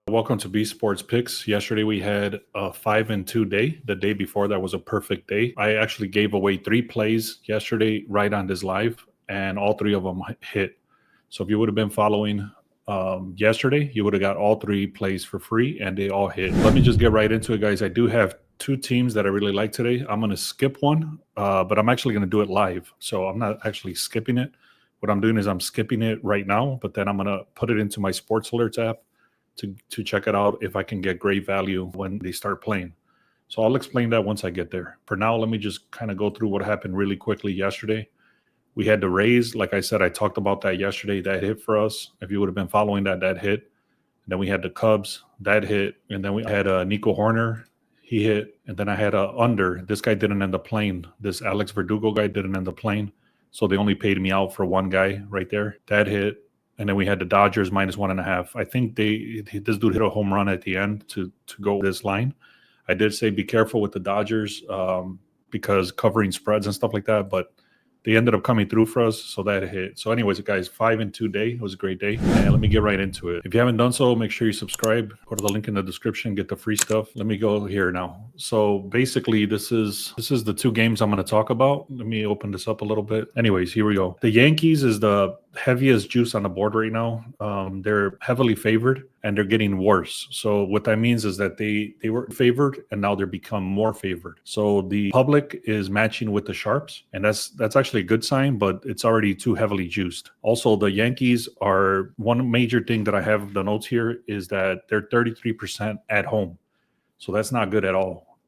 Welcome to B Sports Picks. Yesterday we had a 5-2 day. The day before that was a perfect day. I actually gave away 3 plays yesterday right on this live, and all 3 of them hit. So if you would have been following yesterday, you would have got all 3 plays for free, and they all hit. Let me just get right into it, guys. I do have 2 teams that I really like today. I'm going to skip one, but I'm actually going to do it live. So I'm not actually skipping it. What I'm doing is I'm skipping it right now, but then I'm going to put it into my Sports Alerts app to check it out if I can get great value when they start playing. So I'll explain that once I get there. For now, let me just kind of go through what happened really quickly yesterday. We had the Rays. Like I said, I talked about that yesterday. That hit for us. If you would have been following that hit. And then we had the Cubs. That hit. And then we had Nico Horner. He hit. And then I had a under. This guy didn't end up playing. This Alex Verdugo guy didn't end up playing. So they only paid me out for one guy right there. That hit. And then we had the Dodgers -1.5. I think this dude hit a home run at the end to go this line. I did say be careful with the Dodgers because covering spreads and stuff like that, but they ended up coming through for us, so that hit. So anyways, guys, 5-2 day. It was a great day. And let me get right into it. If you haven't done so, make sure you subscribe. Go to the link in the description, get the free stuff. Let me go here now. So basically, this is the 2 games I'm going to talk about. Let me open this up a little bit. Anyways, here we go. The Yankees is the heaviest juice on the board right now. They're heavily favored, and they're getting worse. So what that means is that they were favored, and now they're become more favored. So the public is matching with the sharps, and that's actually a good sign, but it's already too heavily juiced. Also, the Yankees are one major thing that I have the notes here is that they're 33% at home. So that's not good at all.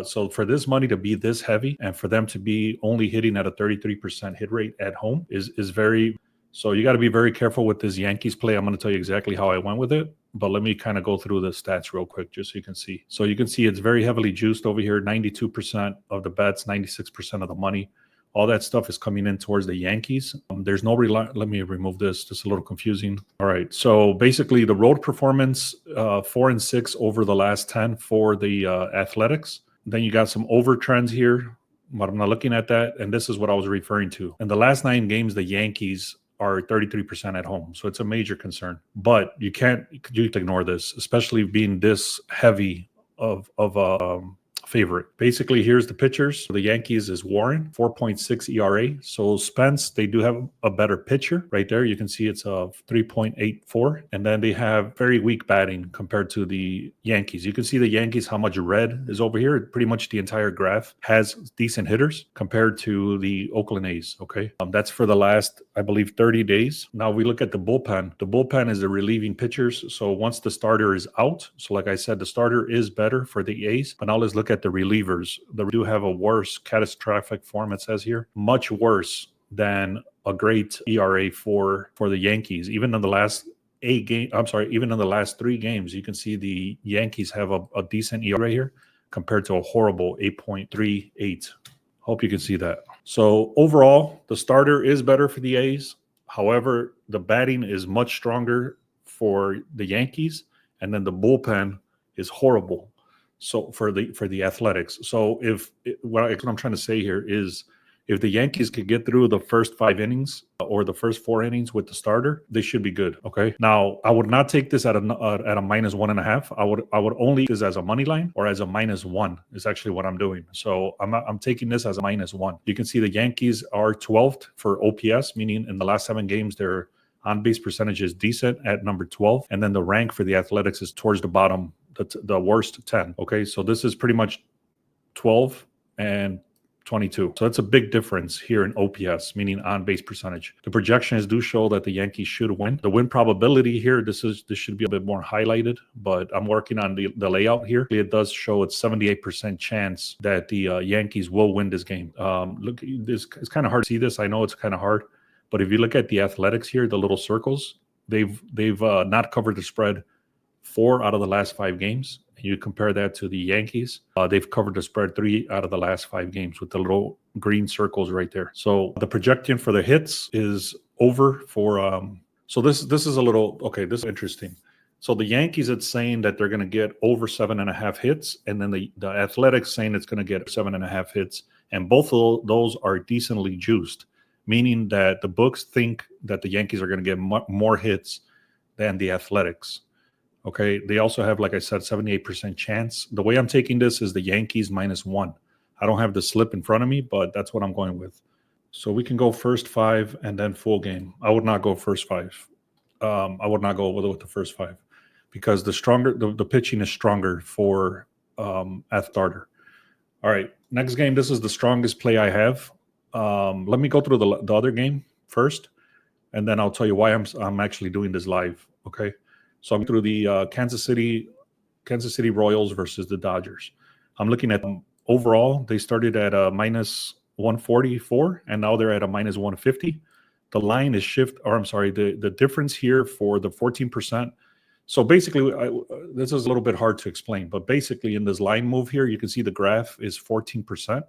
So for this money to be this heavy and for them to be only hitting at a 33% hit rate at home is very. So you got to be very careful with this Yankees play. I'm going to tell you exactly how I went with it, but let me kind of go through the stats real quick just so you can see. So you can see it's very heavily juiced over here, 92% of the bets, 96% of the money. All that stuff is coming in towards the Yankees. There's no let me remove this. Just a little confusing. All right. So basically the road performance, 4-6 over the last 10 for the Athletics. Then you got some over trends here, but I'm not looking at that. And this is what I was referring to. In the last 9 games, the Yankees are 33% at home. So it's a major concern. But you can't ignore this, especially being this heavy of a favorite. Basically, here's the pitchers. The Yankees is Warren, 4.6 ERA. So Spence, they do have a better pitcher right there. You can see it's a 3.84. And then they have very weak batting compared to the Yankees. You can see the Yankees, how much red is over here. Pretty much the entire graph has decent hitters compared to the Oakland A's, okay? That's for the last, I believe, 30 days. Now we look at the bullpen. The bullpen is the relieving pitchers. So once the starter is out, so like I said, the starter is better for the A's. But now let's look at the relievers. They do have a worse catastrophic form, it says here. Much worse than a great ERA for the Yankees. Even in the last 8 games, even in the last 3 games, you can see the Yankees have a decent ERA here compared to a horrible 8.38. Hope you can see that. So overall, the starter is better for the A's. However, the batting is much stronger for the Yankees, and then the bullpen is horrible. So for the Athletics. So what I'm trying to say here is if the Yankees could get through the first 5 innings or the first 4 innings with the starter, they should be good. Okay. Now I would not take this at a -1.5. I would only take this as a money line or as a -1 is actually what I'm doing. So I'm taking this as a -1. You can see the Yankees are 12th for OPS, meaning in the last 7 games their on-base percentage is decent at number 12, and then the rank for the Athletics is towards the bottom. The worst 10. Okay, so this is pretty much 12 and 22. So that's a big difference here in OPS, meaning on-base percentage. The projections do show that the Yankees should win. The win probability here, this should be a bit more highlighted, but I'm working on the layout here. It does show it's 78% chance that the Yankees will win this game. Look, it's kind of hard to see this. I know it's kind of hard, but if you look at the Athletics here, the little circles, they've not covered the spread 4 out of the last 5 games. And you compare that to the Yankees, they've covered the spread 3 out of the last 5 games with the little green circles right there. So the projection for the hits is over for so this is a little okay, this is interesting. So the Yankees, it's saying that they're going to get over 7.5 hits, and then the Athletics saying it's going to get 7.5 hits, and both of those are decently juiced, meaning that the books think that the Yankees are going to get more hits than the Athletics. Okay. They also have, like I said, 78% chance. The way I'm taking this is the Yankees -1. I don't have the slip in front of me, but that's what I'm going with. So we can go first five and then full game. I would not go first five. I would not go with the first five because the pitching is stronger for at starter. All right, next game. This is the strongest play I have. Let me go through the other game first, and then I'll tell you why I'm actually doing this live. Okay, so I'm through the Kansas City Royals versus the Dodgers. I'm looking at overall. They started at a -144, and now they're at a -150. The line is the difference here for the 14%. So basically, this is a little bit hard to explain, but basically in this line move here, you can see the graph is 14%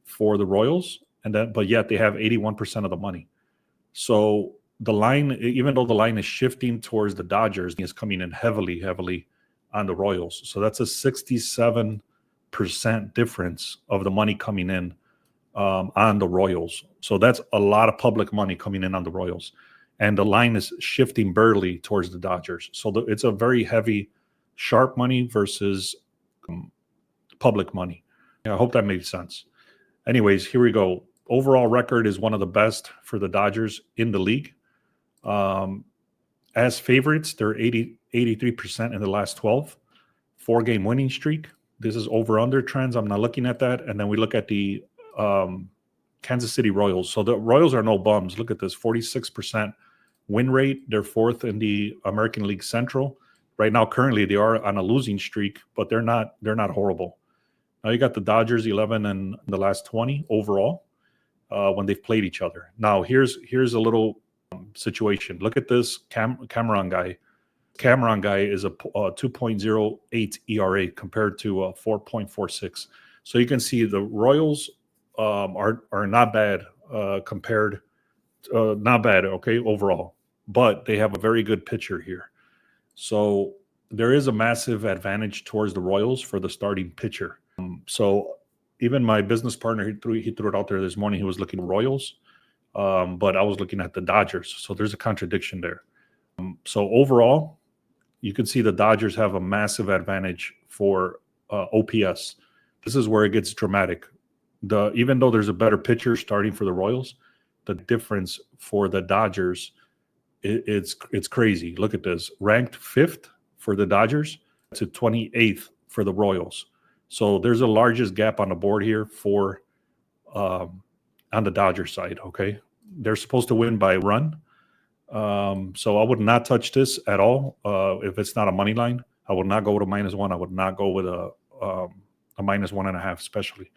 for the Royals, but yet they have 81% of the money. So the line, even though the line is shifting towards the Dodgers, is coming in heavily on the Royals. So that's a 67% difference of the money coming in on the Royals. So that's a lot of public money coming in on the Royals. And the line is shifting barely towards the Dodgers. So it's a very heavy, sharp money versus public money. Yeah, I hope that made sense. Anyways, here we go. Overall record is one of the best for the Dodgers in the league. As favorites, they're 83% in the last 12. 4-game winning streak. This is over-under trends. I'm not looking at that. And then we look at the Kansas City Royals. So the Royals are no bums. Look at this, 46% win rate. They're fourth in the American League Central. Right now, currently, they are on a losing streak, but they're not horrible. Now you got the Dodgers 11 in the last 20 overall when they've played each other. Now here's a little situation. Look at this Cameron guy. Cameron guy is a 2.08 ERA compared to 4.46. So you can see the Royals are not bad compared. Not bad, okay, overall. But they have a very good pitcher here. So there is a massive advantage towards the Royals for the starting pitcher. So even my business partner, he threw it out there this morning. He was looking at Royals, but I was looking at the Dodgers. So there's a contradiction there. So overall, you can see the Dodgers have a massive advantage for OPS. This is where it gets dramatic. Even though there's a better pitcher starting for the Royals, the difference for the Dodgers, it's crazy. Look at this. Ranked 5th for the Dodgers to 28th for the Royals. So there's the largest gap on the board here for on the Dodgers side, okay? They're supposed to win by run. So I would not touch this at all if it's not a money line. I would not go with a -1. I would not go with a -1.5, especially.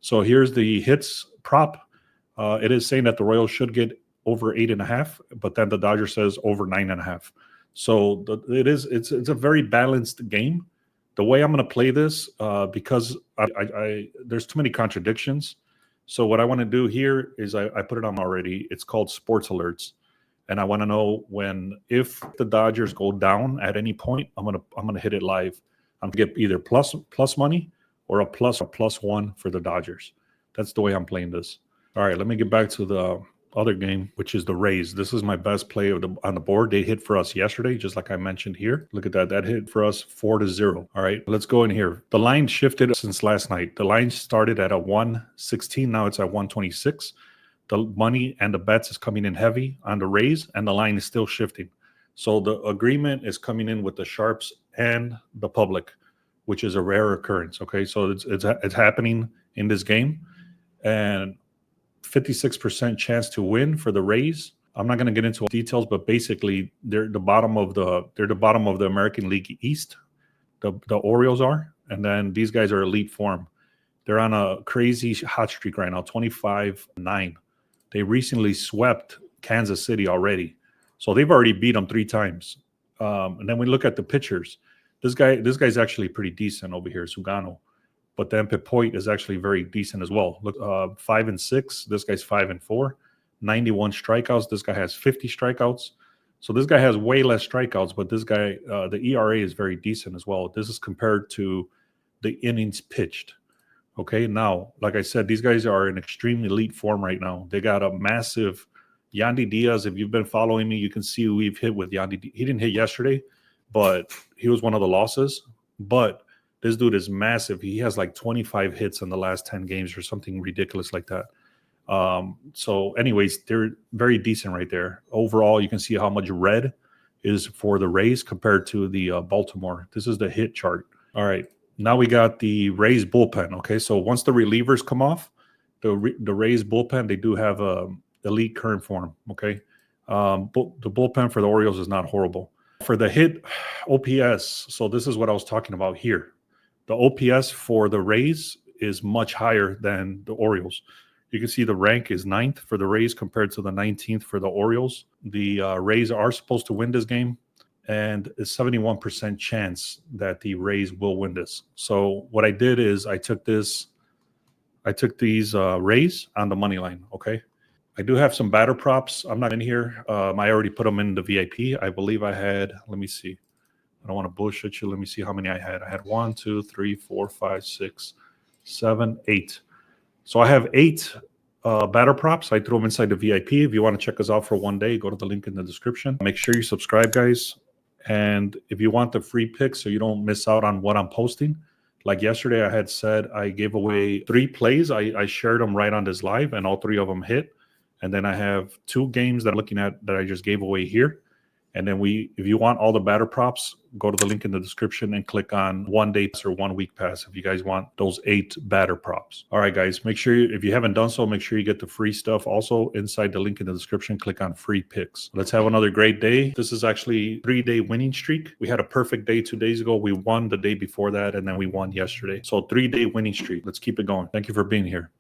So here's the hits prop. It is saying that the Royals should get over 8.5, but then the Dodgers says over 9.5. So it's a very balanced game. The way I'm going to play this, because there's too many contradictions. So what I want to do here is I put it on already. It's called Sports Alerts, and I want to know if the Dodgers go down at any point, I'm gonna hit it live. I'm gonna get either plus money or a +1 for the Dodgers. That's the way I'm playing this. All right, let me get back to the other game, which is the Rays. This is my best play on the board. They hit for us yesterday, just like I mentioned here. Look at that. That hit for us 4-0. All right, let's go in here. The line shifted since last night. The line started at a 116. Now it's at 126. The money and the bets is coming in heavy on the Rays, and the line is still shifting. So the agreement is coming in with the sharps and the public, which is a rare occurrence. Okay, so it's happening in this game, and 56% chance to win for the Rays. I'm not going to get into details, but basically they're the bottom of the American League East. The Orioles are, and then these guys are elite form. They're on a crazy hot streak right now, 25-9. They recently swept Kansas City already, so they've already beat them 3 times. And then we look at the pitchers. This guy's actually pretty decent over here, Sugano. But then Pipoit is actually very decent as well. Look, 5-6. This guy's 5-4. 91 strikeouts. This guy has 50 strikeouts. So this guy has way less strikeouts, but this guy, the ERA is very decent as well. This is compared to the innings pitched. Okay, now, like I said, these guys are in extremely elite form right now. They got a massive Yandy Diaz. If you've been following me, you can see who we've hit with Yandy. He didn't hit yesterday, but he was one of the losses. But this dude is massive. He has like 25 hits in the last 10 games or something ridiculous like that. So anyways, they're very decent right there. Overall, you can see how much red is for the Rays compared to the Baltimore. This is the hit chart. All right. Now we got the Rays bullpen. Okay. So once the relievers come off, the Rays bullpen, they do have a elite current form. Okay. The bullpen for the Orioles is not horrible. For the hit OPS, so this is what I was talking about here. The OPS for the Rays is much higher than the Orioles. You can see the rank is 9th for the Rays compared to the 19th for the Orioles. The Rays are supposed to win this game, and a 71% chance that the Rays will win this. So what I did is I took these Rays on the money line. Okay. I do have some batter props. I'm not in here. I already put them in the VIP. I believe I had, let me see. I don't want to bullshit you. Let me see how many I had. I had 1, 2, 3, 4, 5, 6, 7, 8. So I have 8 batter props. I threw them inside the VIP. If you want to check us out for one day, go to the link in the description. Make sure you subscribe, guys. And if you want the free picks so you don't miss out on what I'm posting, like yesterday I had said, I gave away 3 plays. I shared them right on this live, and all 3 of them hit. And then I have 2 games that I'm looking at that I just gave away here. And then if you want all the batter props, go to the link in the description and click on 1 day pass or 1 week pass if you guys want those 8 batter props. All right, guys, make sure if you haven't done so, make sure you get the free stuff. Also, inside the link in the description, click on free picks. Let's have another great day. This is actually 3-day winning streak. We had a perfect day 2 days ago. We won the day before that, and then we won yesterday. So 3-day winning streak. Let's keep it going. Thank you for being here.